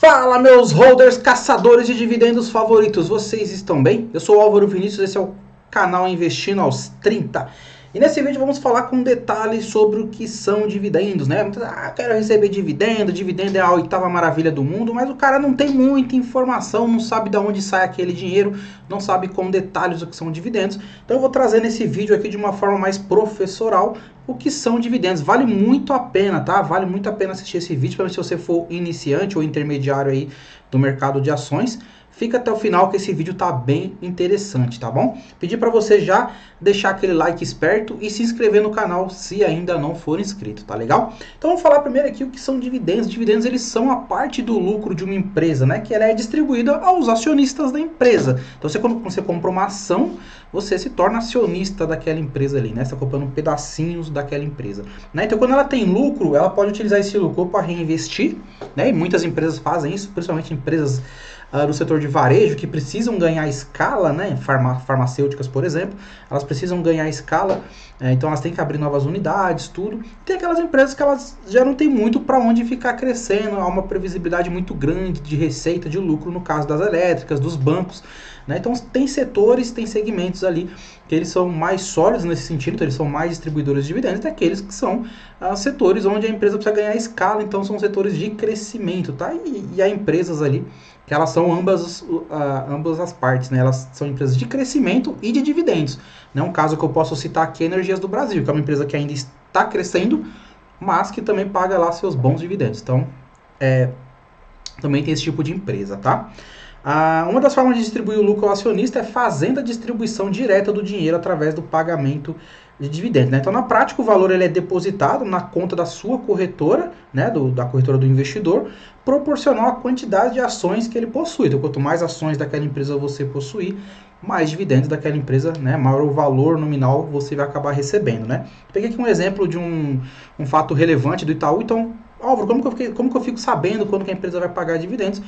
Fala, meus holders, caçadores de dividendos favoritos, vocês estão bem? Eu sou o Álvaro Vinícius, esse é o canal Investindo aos 30. E nesse vídeo vamos falar com detalhes sobre o que são dividendos, né? Quero receber dividendo, dividendo é a oitava maravilha do mundo, mas o cara não tem muita informação, não sabe de onde sai aquele dinheiro, não sabe com detalhes o que são dividendos. Então eu vou trazer nesse vídeo aqui de uma forma mais professoral o que são dividendos. Vale muito a pena, tá? Vale muito a pena assistir esse vídeo, para se você for iniciante ou intermediário aí do mercado de ações. Fica até o final que esse vídeo tá bem interessante, tá bom? Pedir para você já deixar aquele like esperto e se inscrever no canal se ainda não for inscrito, tá legal? Então vamos falar primeiro aqui o que são dividendos. Dividendos, eles são a parte do lucro de uma empresa, né? Que ela é distribuída aos acionistas da empresa. Então quando você compra uma ação, você se torna acionista daquela empresa ali, né? Você está comprando pedacinhos daquela empresa, né? Então quando ela tem lucro, ela pode utilizar esse lucro para reinvestir, né? E muitas empresas fazem isso, principalmente empresas do setor de varejo, que precisam ganhar escala, né? Farmacêuticas, por exemplo, elas precisam ganhar escala, então elas têm que abrir novas unidades, tudo. Tem aquelas empresas que elas já não tem muito para onde ficar crescendo, há uma previsibilidade muito grande de receita, de lucro, no caso das elétricas, dos bancos, né? Então tem setores, tem segmentos ali que eles são mais sólidos nesse sentido, então eles são mais distribuidores de dividendos, e aqueles que são setores onde a empresa precisa ganhar escala, então são setores de crescimento, tá? E há empresas ali que elas são ambas as partes, né? Elas são empresas de crescimento e de dividendos, né? Um caso que eu posso citar aqui é a Energias do Brasil, que é uma empresa que ainda está crescendo, mas que também paga lá seus bons dividendos. Então, também tem esse tipo de empresa, tá? Uma das formas de distribuir o lucro ao acionista é fazendo a distribuição direta do dinheiro através do pagamento de dividendos, né? Então, na prática, o valor ele é depositado na conta da sua corretora, né? Da corretora do investidor, proporcional à quantidade de ações que ele possui. Então, quanto mais ações daquela empresa você possuir, mais dividendos daquela empresa, né? Maior o valor nominal você vai acabar recebendo, né? Peguei aqui um exemplo de um fato relevante do Itaú. Então, Álvaro, como que eu fico sabendo quando que a empresa vai pagar dividendos?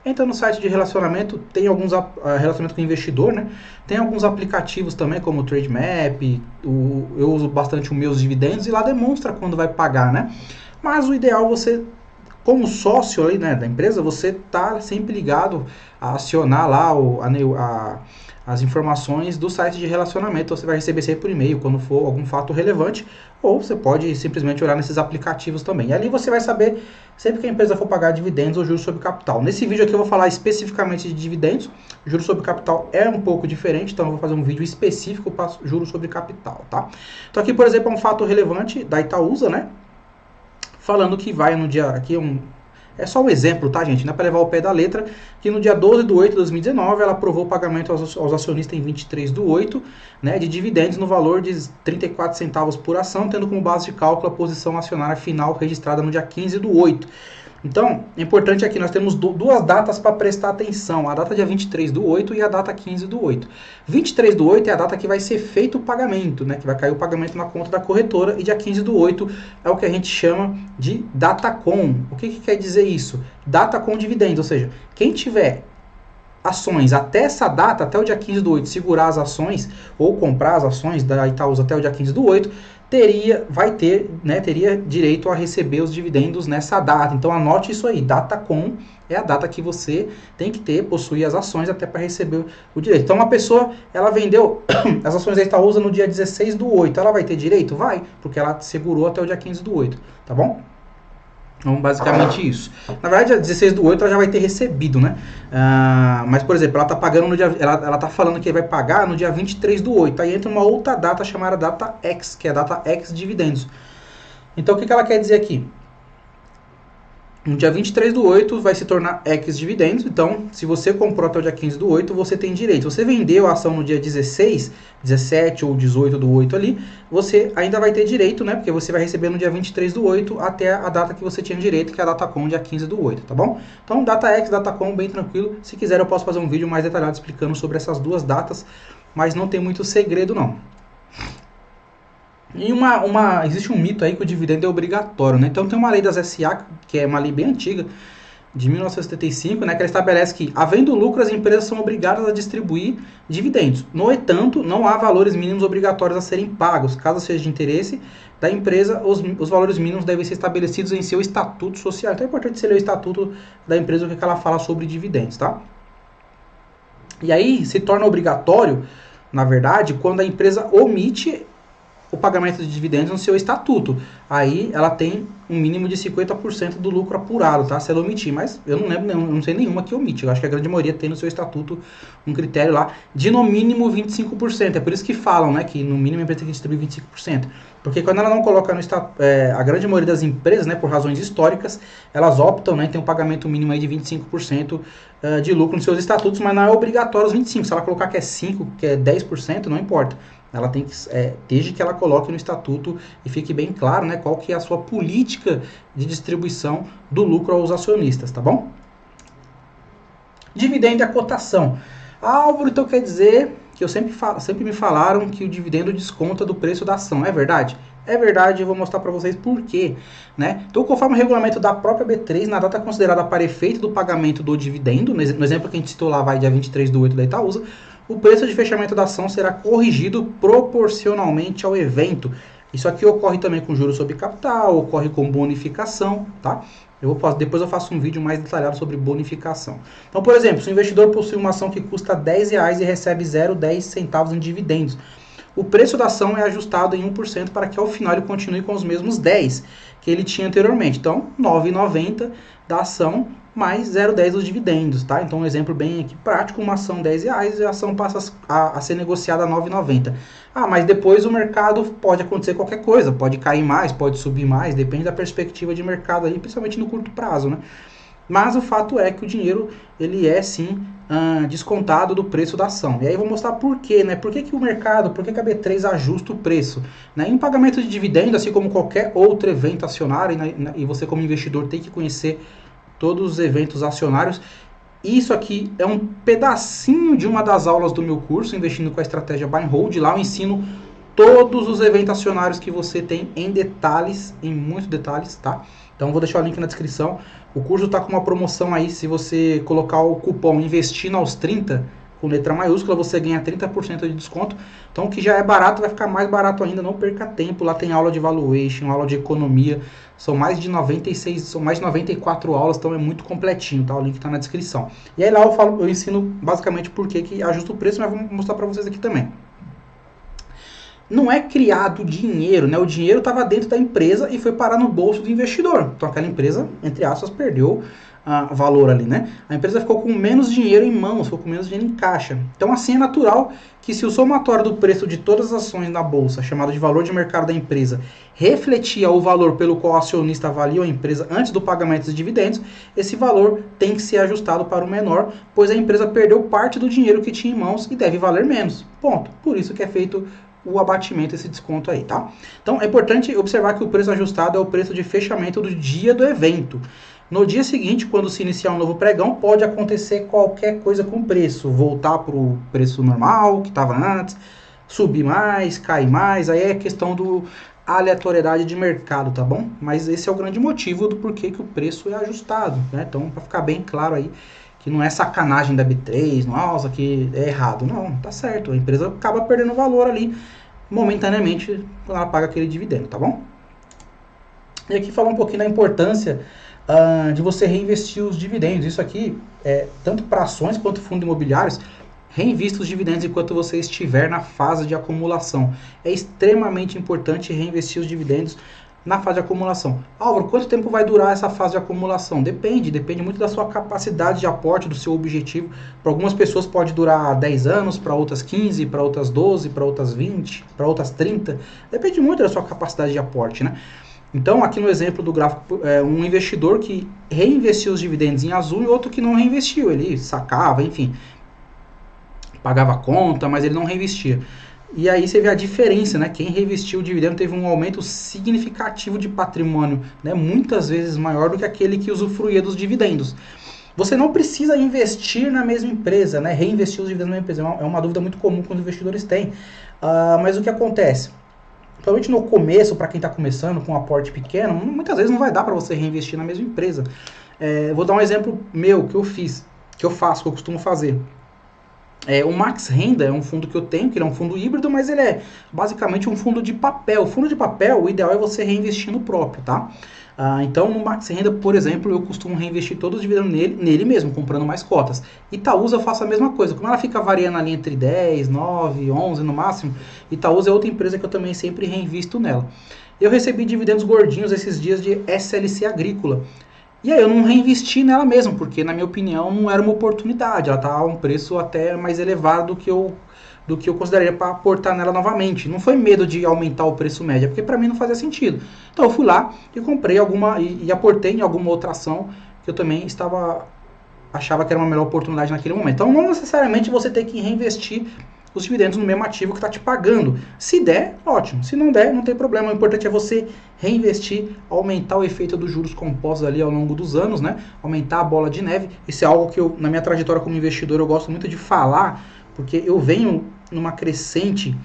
Entra no site de relacionamento, tem alguns relacionamento com o investidor, né? Tem alguns aplicativos também, como o Trademap, eu uso bastante os meus dividendos e lá demonstra quando vai pagar, né? Mas o ideal você, como sócio aí, né, da empresa, você tá sempre ligado a acionar lá as informações do site de relacionamento. Você vai receber sempre por e-mail quando for algum fato relevante, ou você pode simplesmente olhar nesses aplicativos também. E ali você vai saber sempre que a empresa for pagar dividendos ou juros sobre capital. Nesse vídeo aqui eu vou falar especificamente de dividendos. Juros sobre capital é um pouco diferente, então eu vou fazer um vídeo específico para juros sobre capital, tá? Então aqui, por exemplo, é um fato relevante da Itaúsa, né? Falando que vai no dia... Aqui é só um exemplo, tá, gente? Não é para levar o pé da letra, que no dia 12/8/2019 ela aprovou o pagamento aos acionistas em 23/8, né, de dividendos no valor de 34 centavos por ação, tendo como base de cálculo a posição acionária final registrada no dia 15/8. Então, é importante aqui, nós temos duas datas para prestar atenção, a data dia 23/8 e a data 15/8. 23/8 é a data que vai ser feito o pagamento, né, que vai cair o pagamento na conta da corretora, e dia 15/8 é o que a gente chama de data com. O que quer dizer isso? Data com dividendos, ou seja, quem tiver ações até essa data, até o dia 15/8, segurar as ações ou comprar as ações da Itaúsa até o dia 15/8, teria direito a receber os dividendos nessa data. Então anote isso aí, data com é a data que você tem que possuir as ações até para receber o direito. Então uma pessoa, ela vendeu as ações da Itaúsa no dia 16/8, ela vai ter direito? Vai, porque ela segurou até o dia 15/8, tá bom? Então, basicamente isso. Na verdade, a 16/8 ela já vai ter recebido, né? Mas, por exemplo, ela tá pagando no dia... Ela tá falando que vai pagar no dia 23/8. Aí entra uma outra data chamada data X, que é a data X dividendos. Então, o que ela quer dizer aqui? No dia 23/8 vai se tornar X dividendos. Então, se você comprou até o dia 15/8, você tem direito. Você vendeu a ação no dia 16, 17 ou 18/8 ali, você ainda vai ter direito, né? Porque você vai receber no dia 23/8 até a data que você tinha direito, que é a data com, dia 15/8, tá bom? Então, data X, data com, bem tranquilo. Se quiser, eu posso fazer um vídeo mais detalhado explicando sobre essas duas datas, mas não tem muito segredo, não. E existe um mito aí que o dividendo é obrigatório, né? Então tem uma lei das SA, que é uma lei bem antiga, de 1975, né, que ela estabelece que, havendo lucro, as empresas são obrigadas a distribuir dividendos. No entanto, não há valores mínimos obrigatórios a serem pagos. Caso seja de interesse da empresa, os valores mínimos devem ser estabelecidos em seu estatuto social. Então é importante você ler o estatuto da empresa, o que ela fala sobre dividendos, tá? E aí se torna obrigatório, na verdade, quando a empresa omite o pagamento de dividendos no seu estatuto. Aí ela tem um mínimo de 50% do lucro apurado, tá? Se ela omitir, mas eu não lembro, não sei nenhuma que omite. Eu acho que a grande maioria tem no seu estatuto um critério lá de no mínimo 25%. É por isso que falam, né, que no mínimo a empresa tem que distribuir 25%. Porque quando ela não coloca no estatuto, a grande maioria das empresas, né, por razões históricas, elas optam, né, tem um pagamento mínimo aí de 25% de lucro nos seus estatutos, mas não é obrigatório os 25%. Se ela colocar que é 5%, que é 10%, não importa. Ela tem que, desde que ela coloque no estatuto e fique bem claro, né, qual que é a sua política de distribuição do lucro aos acionistas, tá bom? Dividendo e a cotação. Álvaro, então quer dizer que sempre me falaram que o dividendo desconta do preço da ação, é verdade? É verdade, eu vou mostrar para vocês por quê, né? Então, conforme o regulamento da própria B3, na data considerada para efeito do pagamento do dividendo, no exemplo que a gente citou lá, vai dia 23/8 da Itaúsa, o preço de fechamento da ação será corrigido proporcionalmente ao evento. Isso aqui ocorre também com juros sobre capital, ocorre com bonificação, tá? Depois eu faço um vídeo mais detalhado sobre bonificação. Então, por exemplo, se o investidor possui uma ação que custa R$10 e recebe 0,10 centavos em dividendos, o preço da ação é ajustado em 1% para que ao final ele continue com os mesmos 10 que ele tinha anteriormente. Então, R$ 9,90 da ação mais 0,10 dos dividendos, tá? Então, um exemplo bem aqui prático, uma ação R$10 e a ação passa a ser negociada a 9,90. Ah, mas depois o mercado pode acontecer qualquer coisa, pode cair mais, pode subir mais, depende da perspectiva de mercado aí, principalmente no curto prazo, né? Mas o fato é que o dinheiro, ele é sim descontado do preço da ação. E aí eu vou mostrar por quê, né? Por que o mercado, por que a B3 ajusta o preço? Né? Em um pagamento de dividendo, assim como qualquer outro evento acionário, e você como investidor tem que conhecer todos os eventos acionários. Isso aqui é um pedacinho de uma das aulas do meu curso, Investindo com a Estratégia Buy and Hold. Lá eu ensino todos os eventos acionários que você tem em detalhes, em muitos detalhes, tá? Então vou deixar o link na descrição. O curso está com uma promoção aí, se você colocar o cupom Investindo aos 30, com letra maiúscula, você ganha 30% de desconto. Então o que já é barato vai ficar mais barato ainda, não perca tempo. Lá tem aula de valuation, aula de economia, são mais de 94 aulas, então é muito completinho, tá? O link está na descrição. E aí lá eu ensino basicamente por que ajusta o preço, mas vou mostrar para vocês aqui também. Não é criado dinheiro, né? O dinheiro estava dentro da empresa e foi parar no bolso do investidor. Então aquela empresa, entre aspas, perdeu valor ali, né? A empresa ficou com menos dinheiro em mãos, ficou com menos dinheiro em caixa. Então assim é natural que se o somatório do preço de todas as ações na bolsa, chamado de valor de mercado da empresa, refletia o valor pelo qual o acionista avalia a empresa antes do pagamento dos dividendos, esse valor tem que ser ajustado para o menor, pois a empresa perdeu parte do dinheiro que tinha em mãos e deve valer menos. Ponto. Por isso que é feito o abatimento, esse desconto aí, tá? Então é importante observar que o preço ajustado é o preço de fechamento do dia do evento. No dia seguinte, quando se iniciar um novo pregão, pode acontecer qualquer coisa com o preço, voltar para o preço normal que estava antes, subir mais, cair mais, aí é questão do aleatoriedade de mercado, tá bom? Mas esse é o grande motivo do porquê que o preço é ajustado, né? Então, para ficar bem claro aí, que não é sacanagem da B3, nossa, que é errado. Não, tá certo. A empresa acaba perdendo valor ali, momentaneamente, quando ela paga aquele dividendo, tá bom? E aqui falar um pouquinho da importância de você reinvestir os dividendos. Isso aqui, tanto para ações quanto fundos imobiliários, reinvista os dividendos enquanto você estiver na fase de acumulação. É extremamente importante reinvestir os dividendos na fase de acumulação. Álvaro, quanto tempo vai durar essa fase de acumulação? Depende muito da sua capacidade de aporte, do seu objetivo. Para algumas pessoas pode durar 10 anos, para outras 15, para outras 12, para outras 20, para outras 30. Depende muito da sua capacidade de aporte, né? Então, aqui no exemplo do gráfico, um investidor que reinvestiu os dividendos em azul e outro que não reinvestiu. Ele sacava, enfim, pagava a conta, mas ele não reinvestia. E aí você vê a diferença, né? Quem reinvestiu o dividendo teve um aumento significativo de patrimônio, né? Muitas vezes maior do que aquele que usufruía dos dividendos. Você não precisa investir na mesma empresa, né? Reinvestir os dividendos na mesma empresa. É uma dúvida muito comum que os investidores têm. Mas o que acontece? Provavelmente no começo, para quem está começando com um aporte pequeno, muitas vezes não vai dar para você reinvestir na mesma empresa. Vou dar um exemplo meu que eu fiz, que eu faço, que eu costumo fazer. O Max Renda é um fundo que eu tenho, que ele é um fundo híbrido, mas ele é basicamente um fundo de papel. O fundo de papel, o ideal é você reinvestir no próprio, tá? Então, no Max Renda, por exemplo, eu costumo reinvestir todos os dividendos nele mesmo, comprando mais cotas. Itaúsa eu faço a mesma coisa. Como ela fica variando ali entre 10, 9, 11 no máximo, Itaúsa é outra empresa que eu também sempre reinvisto nela. Eu recebi dividendos gordinhos esses dias de SLC Agrícola. E aí eu não reinvesti nela mesmo, porque na minha opinião não era uma oportunidade. Ela estava a um preço até mais elevado do que eu consideraria para aportar nela novamente. Não foi medo de aumentar o preço médio, porque para mim não fazia sentido. Então eu fui lá e comprei alguma e aportei em alguma outra ação que eu também achava que era uma melhor oportunidade naquele momento. Então não necessariamente você tem que reinvestir os dividendos no mesmo ativo que está te pagando. Se der, ótimo. Se não der, não tem problema. O importante é você reinvestir, aumentar o efeito dos juros compostos ali ao longo dos anos, né? Aumentar a bola de neve. Isso é algo que eu, na minha trajetória como investidor, eu gosto muito de falar, porque eu venho numa crescente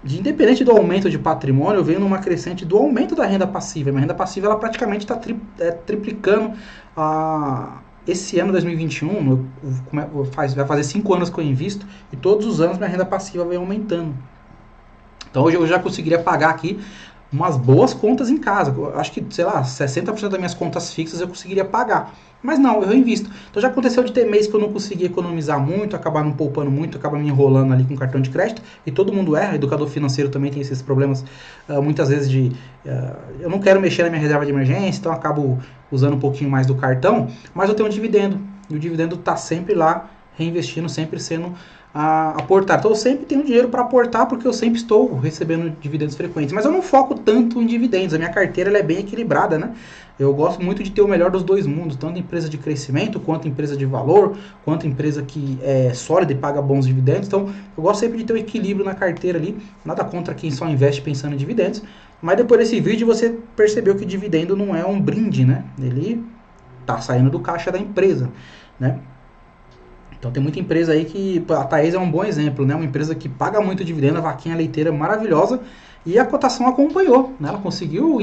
independente do aumento de patrimônio, eu venho numa crescente do aumento da renda passiva. Minha renda passiva ela praticamente está triplicando esse ano 2021, vai fazer 5 anos que eu invisto e todos os anos minha renda passiva vem aumentando. Então hoje eu já conseguiria pagar aqui umas boas contas em casa. Eu acho que, sei lá, 60% das minhas contas fixas eu conseguiria pagar. Mas não, eu invisto. Então já aconteceu de ter mês que eu não consegui economizar muito, acabar não poupando muito, acabar me enrolando ali com cartão de crédito. E todo mundo erra, educador financeiro também tem esses problemas, muitas vezes eu não quero mexer na minha reserva de emergência, então eu acabo usando um pouquinho mais do cartão, mas eu tenho um dividendo. E o dividendo está sempre lá, reinvestindo, sempre sendo aportar. Então eu sempre tenho dinheiro para aportar porque eu sempre estou recebendo dividendos frequentes. Mas eu não foco tanto em dividendos. A minha carteira ela é bem equilibrada, né? Eu gosto muito de ter o melhor dos dois mundos, tanto empresa de crescimento, quanto empresa de valor, quanto empresa que é sólida e paga bons dividendos. Então eu gosto sempre de ter um equilíbrio na carteira ali. Nada contra quem só investe pensando em dividendos. Mas depois desse vídeo você percebeu que dividendo não é um brinde, né? Ele tá saindo do caixa da empresa, né? Então tem muita empresa aí que, a Taesa é um bom exemplo, né? Uma empresa que paga muito dividendo, a vaquinha leiteira maravilhosa, e a cotação acompanhou, né? Ela conseguiu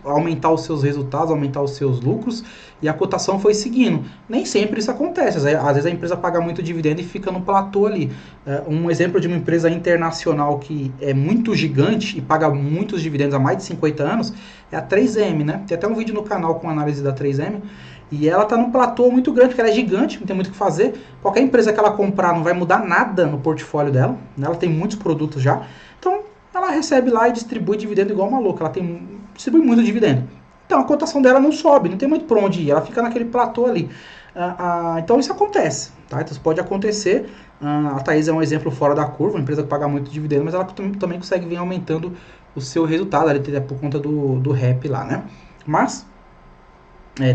aumentar os seus resultados, aumentar os seus lucros, e a cotação foi seguindo. Nem sempre isso acontece, às vezes a empresa paga muito dividendo e fica no platô ali. Um exemplo de uma empresa internacional que é muito gigante e paga muitos dividendos há mais de 50 anos é a 3M, né? Tem até um vídeo no canal com análise da 3M, e ela está num platô muito grande, porque ela é gigante, não tem muito o que fazer. Qualquer empresa que ela comprar não vai mudar nada no portfólio dela, né? Ela tem muitos produtos já. Então, ela recebe lá e distribui dividendo igual uma louca. Ela distribui muito dividendo. Então, a cotação dela não sobe, não tem muito para onde ir. Ela fica naquele platô ali. Então, isso acontece. Tá? Então, isso pode acontecer. A Taesa é um exemplo fora da curva, uma empresa que paga muito dividendo, mas ela também consegue vir aumentando o seu resultado, ali, por conta do REP lá, né? Mas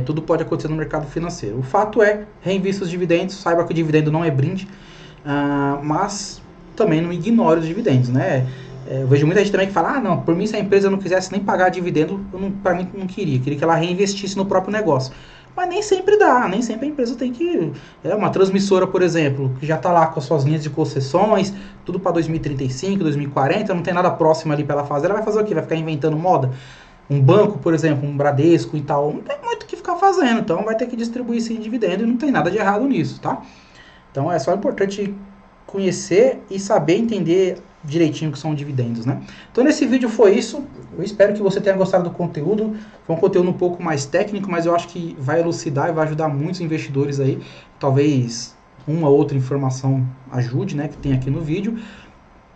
tudo pode acontecer no mercado financeiro. O fato é, reinvista os dividendos, saiba que o dividendo não é brinde, mas também não ignore os dividendos, né? Eu vejo muita gente também que fala, não, por mim se a empresa não quisesse nem pagar dividendo, para mim não queria que ela reinvestisse no próprio negócio. Mas nem sempre dá, nem sempre a empresa tem que... uma transmissora, por exemplo, que já está lá com as suas linhas de concessões, tudo para 2035, 2040, não tem nada próximo ali para ela fazer, ela vai fazer o quê? Vai ficar inventando moda? Um banco, por exemplo, um Bradesco e tal, não tem muito o que ficar fazendo, então vai ter que distribuir esse dividendo e não tem nada de errado nisso, tá? Então é só importante conhecer e saber entender direitinho o que são dividendos, né? Então nesse vídeo foi isso, eu espero que você tenha gostado do conteúdo, foi um conteúdo um pouco mais técnico, mas eu acho que vai elucidar e vai ajudar muitos investidores aí, talvez uma ou outra informação ajude, né, que tem aqui no vídeo.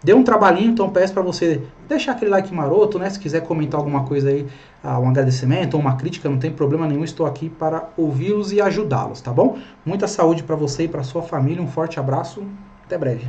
Deu um trabalhinho, então peço para você deixar aquele like maroto, né? Se quiser comentar alguma coisa aí, um agradecimento ou uma crítica, não tem problema nenhum, estou aqui para ouvi-los e ajudá-los, tá bom? Muita saúde para você e para sua família, um forte abraço, até breve.